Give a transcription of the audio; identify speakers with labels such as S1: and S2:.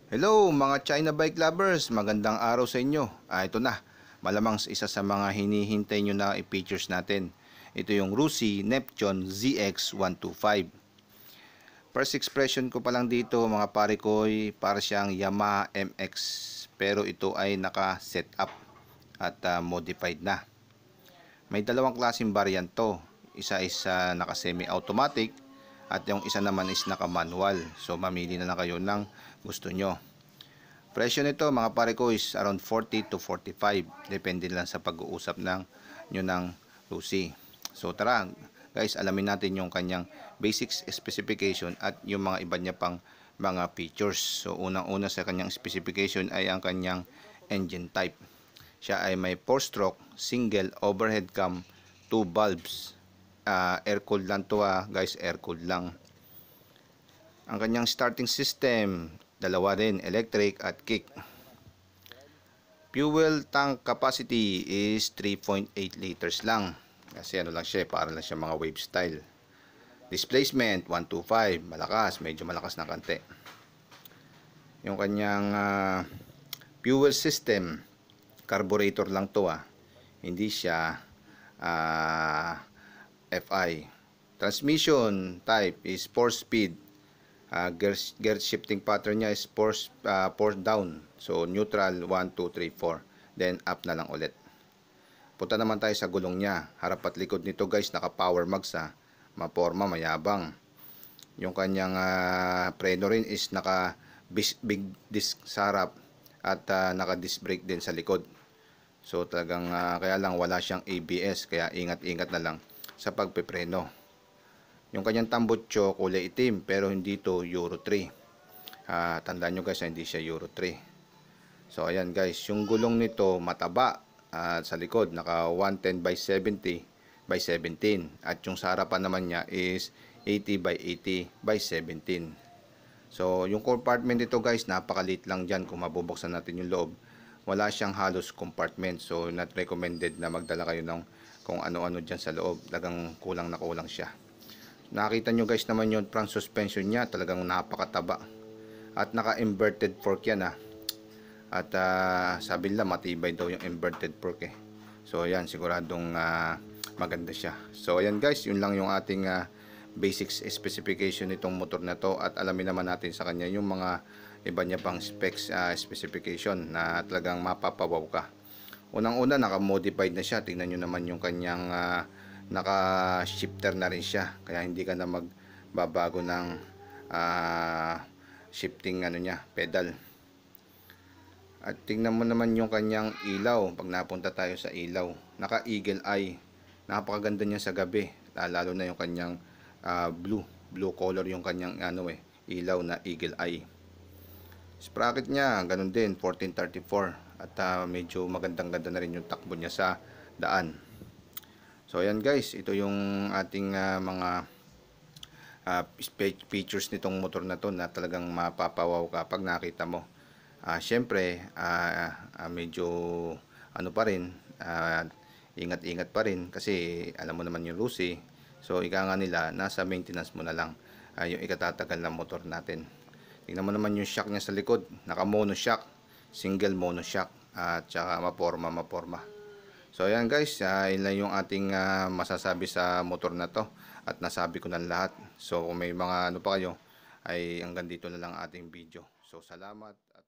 S1: Hello mga China bike lovers, magandang araw sa inyo. Ito na, malamang isa sa mga hinihintay nyo na i-features natin. Ito yung Rusi Neptune ZX125. First expression ko pa lang dito mga pare ko'y para siyang Yamaha MX. Pero ito ay naka-set up at modified na. May dalawang klaseng variant to. Isa is naka-semi-automatic at yung isa naman is naka-manual. So mamili na lang kayo ng gusto nyo. Presyo nito mga pare ko is around 40 to 45. Depende lang sa pag-uusap nyo ng Rusi. So tara guys, alamin natin yung kanyang basics specification at yung mga iba niya pang mga features. So unang-una sa kanyang specification ay ang kanyang engine type. Siya ay may 4-stroke, single overhead cam, 2 valves. Air-cooled lang to guys, air-cooled lang. Ang kanyang starting system, dalawa rin, electric at kick. Fuel tank capacity is 3.8 liters lang. Kasi ano lang siya, para lang siya mga wave style. Displacement 125, malakas, medyo malakas na kante. Yung kanyang fuel system, carburetor lang to hindi siya FI. Transmission type is 4-speed. Gear shifting pattern niya is 4 down. So neutral 1, 2, 3, 4. Then up na lang ulit. Punta naman tayo sa gulong niya. Harap at likod nito guys naka power mags maporma, mayabang. Yung kanyang preno rin is naka big disc sa harap at naka disc brake din sa likod. So talagang kaya lang wala siyang ABS, kaya ingat-ingat na lang sa pagpepreno. Yung kanyang tambutso kulay itim pero hindi to Euro 3. Tandaan nyo guys, hindi siya Euro 3. So ayan guys, yung gulong nito mataba sa likod naka 110 by 70 by 17 at yung sa harapan naman niya is 80 by 80 by 17. So yung compartment nito guys, napakaliit lang dyan. Kung mabubuksan natin yung loob, wala siyang halos compartment. So not recommended na magdala kayo ng kung ano-ano dyan sa loob. Talagang kulang na kulang siya. Nakita nyo guys naman yung front suspension niya, talagang napakataba. At naka-inverted fork yan At sabi nila matibay daw yung inverted fork So ayan, siguradong maganda siya. So ayan guys, yun lang yung ating basics specification nitong motor na to. At alamin naman natin sa kanya yung mga iba niya pang specs specification na talagang mapapawaw ka. Unang-una, naka-modified na siya. Tingnan nyo naman yung kanyang naka-shifter na rin siya. Kaya hindi ka na magbabago ng shifting niya, pedal. At tingnan mo naman yung kanyang ilaw. Pag napunta tayo sa ilaw, naka-eagle eye. Napakaganda niya sa gabi. Lalo na yung kanyang blue color yung kanyang ilaw na eagle eye. Sprocket niya, ganun din, 1434. At medyo magandang-ganda na rin yung takbo niya sa daan. So ayan guys, ito yung ating mga features nitong motor na to na talagang mapapawaw ka pag nakita mo. Syempre, medyo ano pa rin, ingat-ingat pa rin kasi alam mo naman yung Rusi. So ika nga nila, nasa maintenance mo na lang yung ikatatagal ng motor natin. Tingnan mo naman yung shock niya sa likod, naka mono shock, single mono shock at saka maporma. So ayan guys, yun lang yung ating masasabi sa motor na to at nasabi ko na lahat. So kung may mga ano pa kayo, ay hanggang dito na lang ating video. So salamat at